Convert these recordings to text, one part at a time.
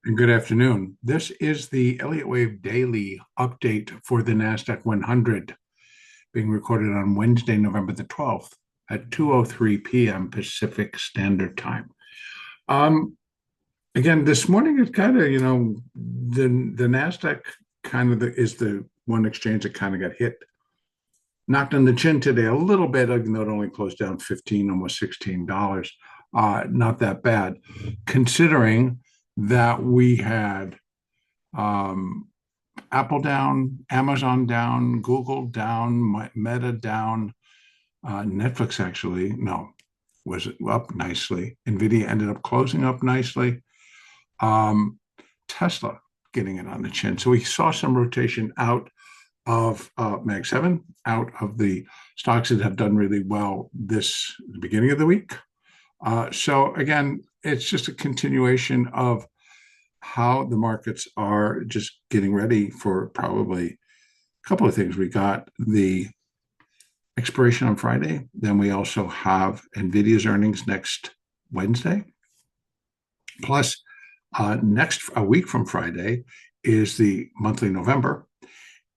And good afternoon. This is the Elliott Wave Daily update for the NASDAQ 100, being recorded on Wednesday, November the 12th at 2:03 p.m. Pacific Standard Time. Um, Again, this morning is kind of, the NASDAQ is the one exchange that kind of got hit, knocked on the chin today a little bit, even though it only closed down 15, almost $16. Not that bad, considering that we had um, Apple down, Amazon down, Google down, Meta down, Netflix actually, no, was up nicely. NVIDIA ended up closing up nicely. Um, Tesla getting it on the chin. So we saw some rotation out of Mag 7, out of the stocks that have done really well the beginning of the week. So again, it's just a continuation of how the markets are just getting ready for probably a couple of things. We got the expiration on Friday. Then we also have NVIDIA's earnings next Wednesday. Plus, a week from Friday is the monthly November,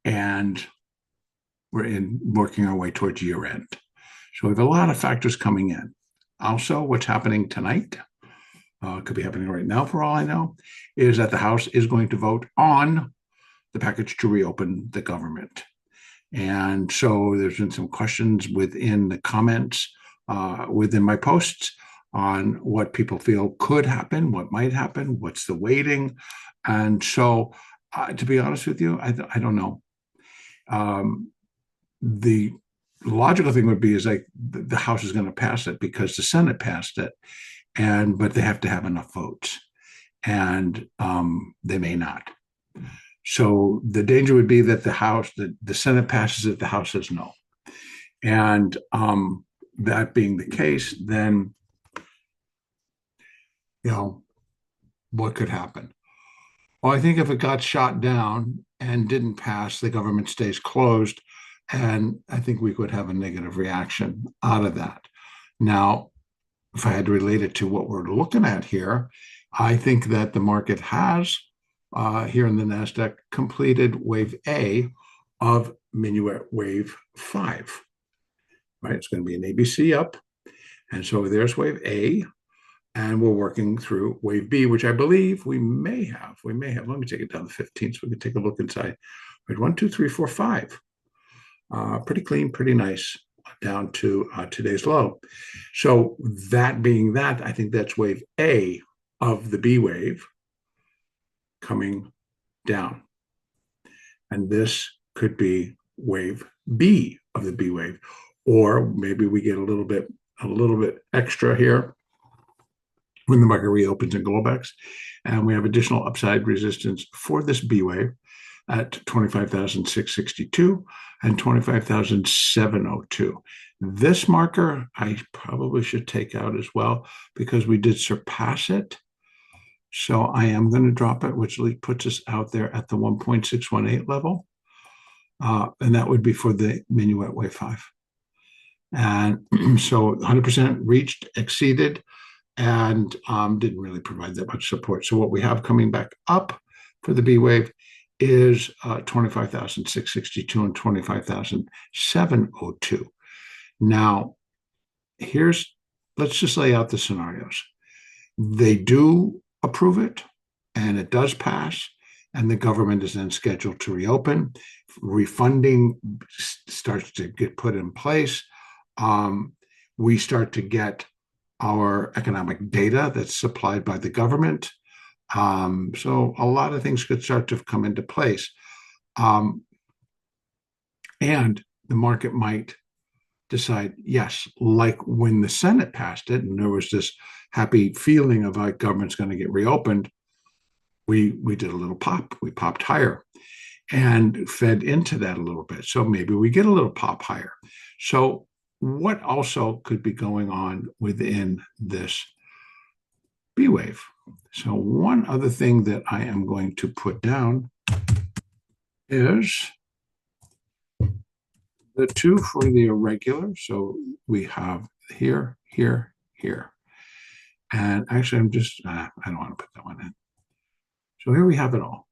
and we're working our way towards year end. So we have a lot of factors coming in. Also, what's happening tonight, could be happening right now for all I know, is that the House is going to vote on the package to reopen the government. And so there's been some questions within the comments, within my posts, on what people feel could happen, what might happen, what's the waiting. And so, to be honest with you, I don't know. The logical thing would be is like the House is going to pass it because the Senate passed it, but they have to have enough votes, and they may not. So the danger would be that the Senate passes it, the House says no. And that being the case, then, what could happen? Well, I think if it got shot down and didn't pass, the government stays closed. And I think we could have a negative reaction out of that. Now, if I had to relate it to what we're looking at here, I think that the market has, here in the NASDAQ, completed wave A of Minuet wave 5. Right? It's going to be an ABC up. And so there's wave A. And we're working through wave B, which I believe we may have. Let me take it down to 15 so we can take a look inside. Right, 1, 2, 3, 4, 5. Pretty clean, pretty nice, down to today's low. So that being that, I think that's wave A of the B wave coming down. And this could be wave B of the B wave. Or maybe we get a little bit extra here when the market reopens and Globex, and we have additional upside resistance for this B wave at 25,662 and 25,702. This marker I probably should take out as well because we did surpass it. So I am going to drop it, which puts us out there at the 1.618 level. And that would be for the Minuet wave 5. And so 100% reached, exceeded, and didn't really provide that much support. So what we have coming back up for the B wave is 25,662 and 25,702. Now, let's just lay out the scenarios. They do approve it, and it does pass, and the government is then scheduled to reopen. Refunding starts to get put in place. We start to get our economic data that's supplied by the government. So a lot of things could start to come into place. And the market might decide, yes, like when the Senate passed it, and there was this happy feeling of like government's going to get reopened, we did a little pop. We popped higher and fed into that a little bit. So maybe we get a little pop higher. So what also could be going on within this B wave? So one other thing that I am going to put down is the 2 for the irregular. So we have here, here, here. And actually, I don't want to put that one in. So here we have it all.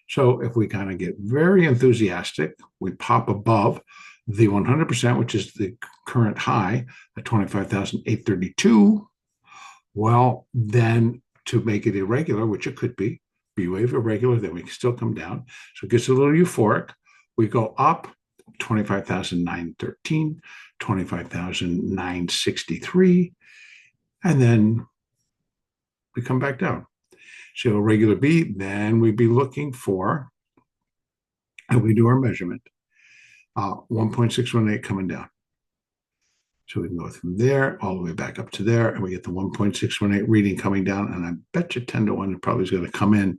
So if we kind of get very enthusiastic, we pop above the 100%, which is the current high at 25,832. Well, then to make it irregular, which it could be, B wave irregular, then we can still come down. So it gets a little euphoric. We go up 25,913, 25,963, and then we come back down. So a regular B, then we'd be looking for, and we do our measurement, 1.618 coming down. So we can go from there all the way back up to there, and we get the 1.618 reading coming down. And I bet you 10 to 1 it probably is going to come in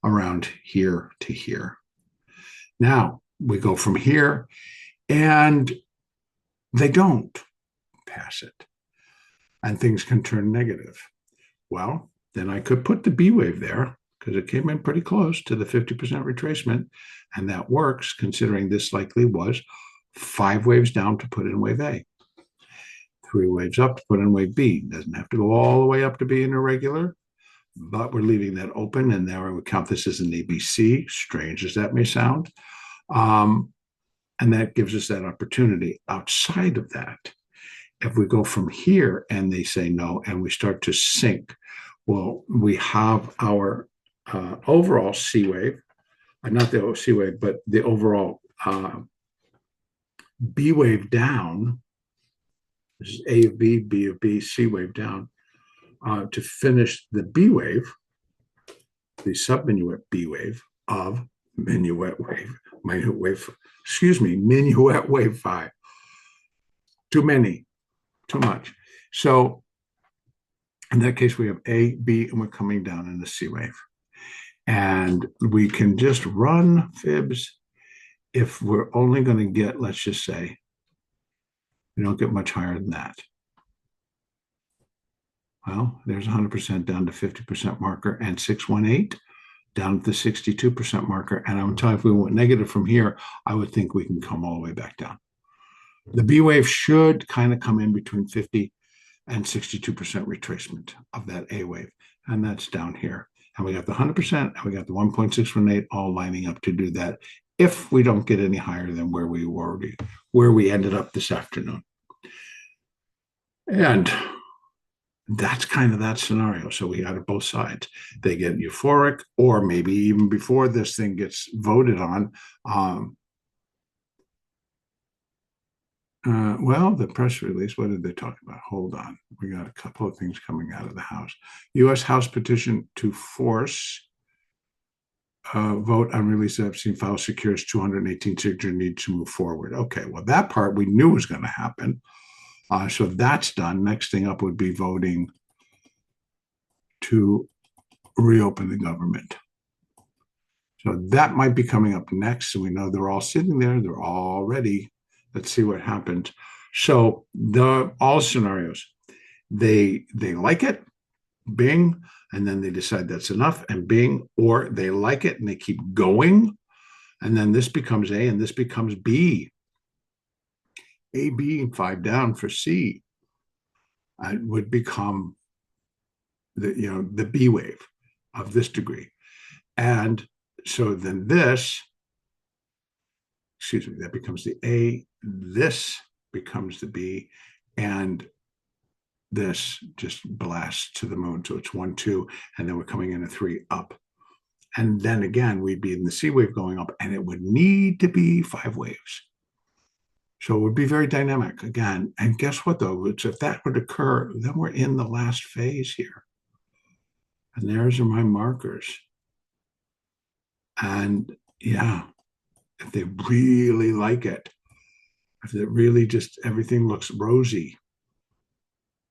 around here to here. Now we go from here, and they don't pass it, and things can turn negative. Well, then I could put the B wave there because it came in pretty close to the 50% retracement, and that works considering this likely was 5 waves down to put in wave A. 3 waves up to put in wave B. Doesn't have to go all the way up to be an irregular, but we're leaving that open, and there we count this as an ABC, strange as that may sound. And that gives us that opportunity. Outside of that, if we go from here and they say no, and we start to sink, well, we have our overall C wave, not the C wave, but the overall B wave down. This is A of B, B of B, C wave down. To finish the B wave, the subminuet B wave of minuet wave, minuet wave 5. Too many, too much. So in that case, we have A, B, and we're coming down in the C wave. And we can just run fibs if we're only going to get, let's just say, we don't get much higher than that. Well, there's 100% down to 50% marker, and 618 down to the 62% marker. And I'm telling you, if we went negative from here, I would think we can come all the way back down. The B wave should kind of come in between 50 and 62% retracement of that A wave. And that's down here. And we got the 100% and we got the 1.618 all lining up to do that if we don't get any higher than where we ended up this afternoon. And that's kind of that scenario. So we got it both sides. They get euphoric, or maybe even before this thing gets voted on. Well, the press release, what did they talk about? Hold on. We got a couple of things coming out of the House. U.S. House petition to force vote on release of Epstein file secures 218 signature need to move forward. Okay, well, that part we knew was going to happen. So that's done. Next thing up would be voting to reopen the government. So that might be coming up next. So we know they're all sitting there. They're all ready. Let's see what happens. So all scenarios, they like it, bing, and then they decide that's enough, and bing, or they like it and they keep going, and then this becomes A and this becomes B. A, B, 5 down for C would become the B wave of this degree. And so then that becomes the A, this becomes the B, and this just blasts to the moon. So it's 1, 2, and then we're coming in a 3 up. And then again, we'd be in the C wave going up, and it would need to be 5 waves. So it would be very dynamic again. And guess what, though? If that would occur, then we're in the last phase here. And there's are my markers. And yeah, if they really like it, if it really just everything looks rosy,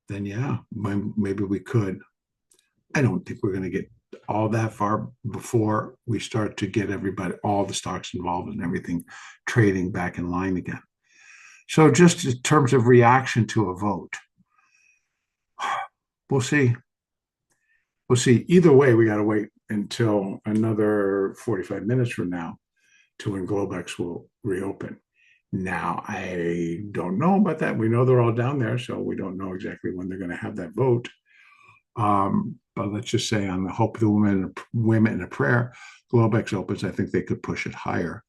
then yeah, maybe we could. I don't think we're going to get all that far before we start to get everybody, all the stocks involved and everything trading back in line again. So just in terms of reaction to a vote, we'll see. We'll see. Either way, we got to wait until another 45 minutes from now to when Globex will reopen. Now, I don't know about that. We know they're all down there, so we don't know exactly when they're going to have that vote. But let's just say on the hope of the women in a prayer, Globex opens. I think they could push it higher.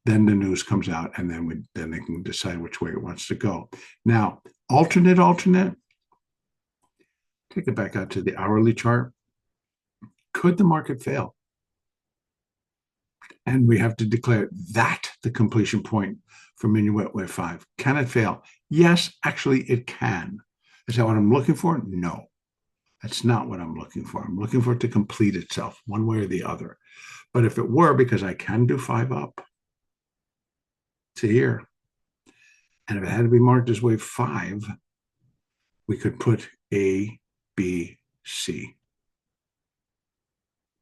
Then the news comes out, and then they can decide which way it wants to go. Now, alternate. Take it back out to the hourly chart. Could the market fail? And we have to declare that the completion point for Minuet Wave 5. Can it fail? Yes, actually, it can. Is that what I'm looking for? No. That's not what I'm looking for. I'm looking for it to complete itself one way or the other. But if it were, because I can do 5 up to here, and if it had to be marked as wave 5, we could put A, B, C.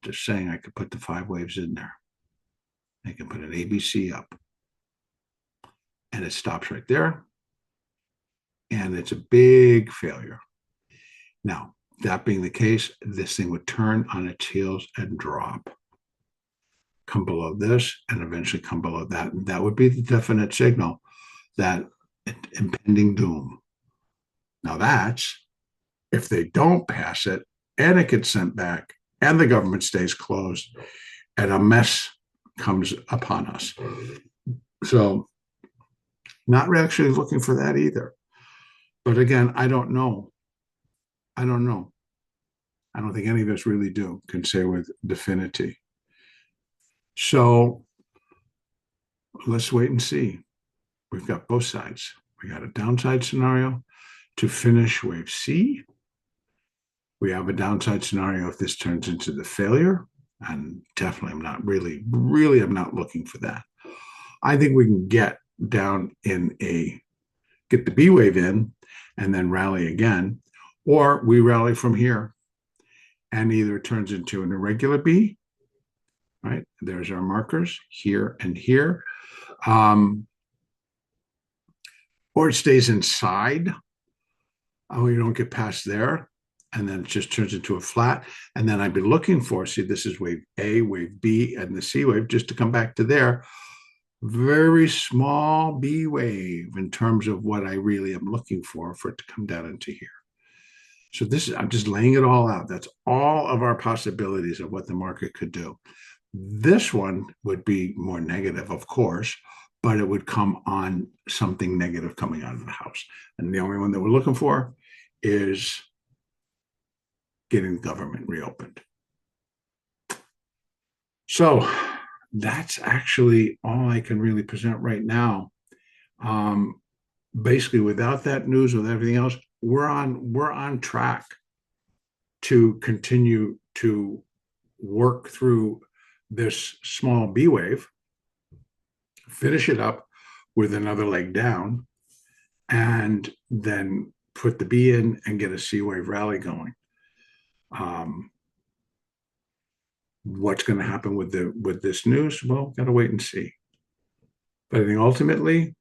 Just saying I could put the 5 waves in there. I can put an A, B, C up. And it stops right there. And it's a big failure. Now, that being the case, this thing would turn on its heels and drop. Come below this and eventually come below that. And that would be the definite signal that impending doom. Now that's if they don't pass it and it gets sent back and the government stays closed and a mess comes upon us. So not actually looking for that either. But again, I don't know. I don't think any of us really can say with definity. So let's wait and see. We've got both sides. We got a downside scenario to finish wave C. We have a downside scenario if this turns into the failure. And definitely I'm not really I'm not looking for that. I think we can get down get the B wave in and then rally again, or we rally from here and either it turns into an irregular B, right? There's our markers here and here. Or it stays inside. Oh, you don't get past there. And then it just turns into a flat. And then I'd be looking for, see, this is wave A, wave B, and the C wave, just to come back to there. Very small B wave in terms of what I really am looking for it to come down into here. So I'm just laying it all out. That's all of our possibilities of what the market could do. This one would be more negative, of course, but it would come on something negative coming out of the house. And the only one that we're looking for is getting the government reopened. So that's actually all I can really present right now. Basically, without that news, with everything else, we're on track to continue to work through this small B wave, finish it up with another leg down, and then put the B in and get a C wave rally going. What's going to happen with this news? Well, got to wait and see. But I think ultimately,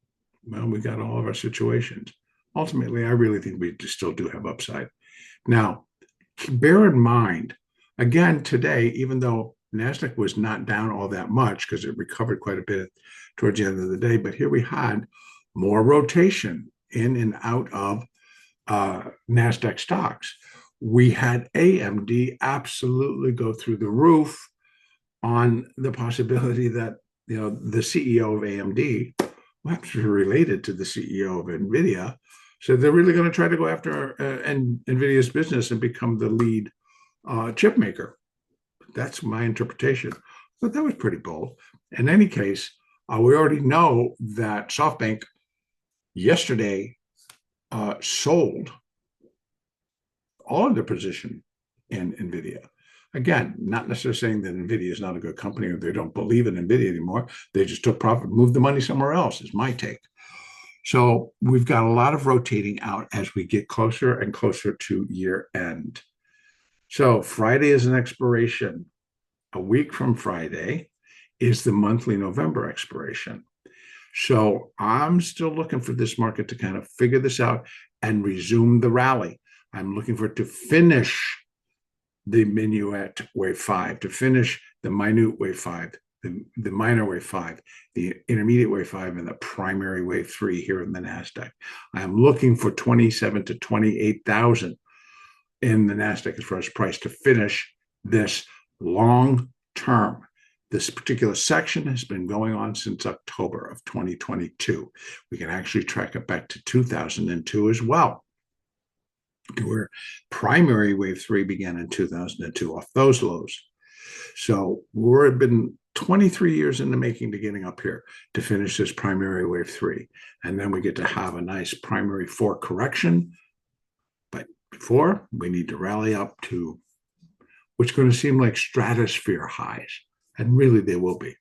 well, we got all of our situations. Ultimately, I really think we still do have upside. Now, bear in mind, again, today, even though NASDAQ was not down all that much because it recovered quite a bit towards the end of the day, but here we had more rotation in and out of NASDAQ stocks. We had AMD absolutely go through the roof on the possibility that, the CEO of AMD, perhaps related to the CEO of NVIDIA, said they're really going to try to go after NVIDIA's business and become the lead chip maker. That's my interpretation. But that was pretty bold. In any case, we already know that SoftBank yesterday sold all of their position in NVIDIA. Again, not necessarily saying that NVIDIA is not a good company or they don't believe in NVIDIA anymore. They just took profit, moved the money somewhere else, is my take. So we've got a lot of rotating out as we get closer and closer to year end. So Friday is an expiration. A week from Friday is the monthly November expiration. So I'm still looking for this market to kind of figure this out and resume the rally. I'm looking for it to finish the minuet wave 5, to finish the minute wave 5, the minor wave 5, the intermediate wave 5, and the primary wave 3 here in the NASDAQ. I am looking for 27 to 28,000 in the NASDAQ as far as price to finish this long term. This particular section has been going on since October of 2022. We can actually track it back to 2002 as well, where primary wave 3 began in 2002 off those lows. So we've been 23 years in the making to getting up here to finish this primary wave 3. And then we get to have a nice primary 4 correction. But before, we need to rally up to what's going to seem like stratosphere highs. And really, they will be.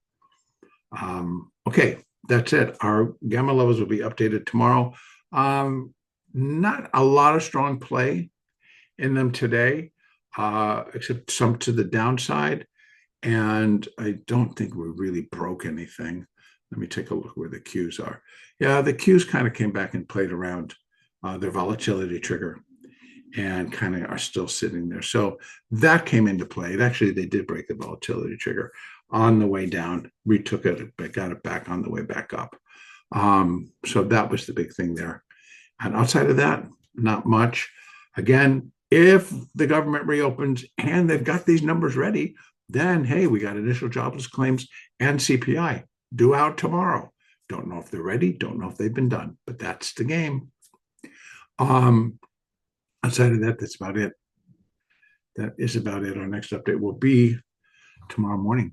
Okay, that's it. Our gamma levels will be updated tomorrow. Not a lot of strong play in them today, except some to the downside. And I don't think we really broke anything. Let me take a look where the Qs are. Yeah, the Qs kind of came back and played around their volatility trigger and kind of are still sitting there. So that came into play. Actually, they did break the volatility trigger on the way down, retook it, but got it back on the way back up. So that was the big thing there. And outside of that, not much. Again, if the government reopens and they've got these numbers ready, then, hey, we got initial jobless claims and CPI due out tomorrow. Don't know if they're ready. Don't know if they've been done, but that's the game. Outside of that, that's about it. That is about it. Our next update will be tomorrow morning.